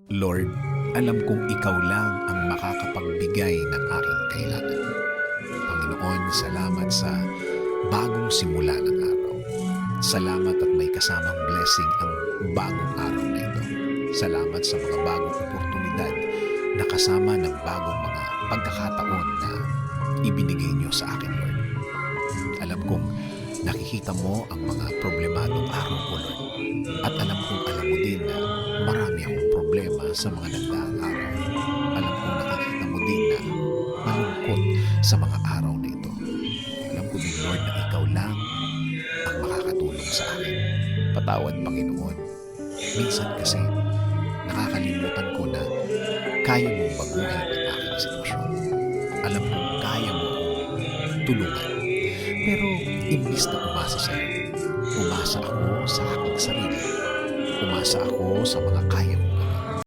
Lord, alam kong Ikaw lang ang makakapagbigay ng aking kailangan. Panginoon, salamat sa bagong simula ng araw. Salamat at may kasamang blessing ang bagong araw na ito. Salamat sa mga bagong oportunidad na kasama ng bagong mga pagkakataon na ibinigay niyo sa akin, Lord. Alam kong nakikita mo ang mga problemadong araw ko, Lord. At alam mo din na marami akong problema sa mga nagdaang araw. Alam kong nakikita mo din na malungkot sa mga araw na ito. Alam ko din, Lord, na Ikaw lang ang makakatulong sa akin. Patawad, Panginoon. Minsan kasi nakakalimutan ko na kaya mong baguhin ang aking sitwasyon. Alam kong kaya mo akong tulungan. Pero imbis na umasa sa iyo, umasa ako sa aking sarili. Umasa ako sa mga kaya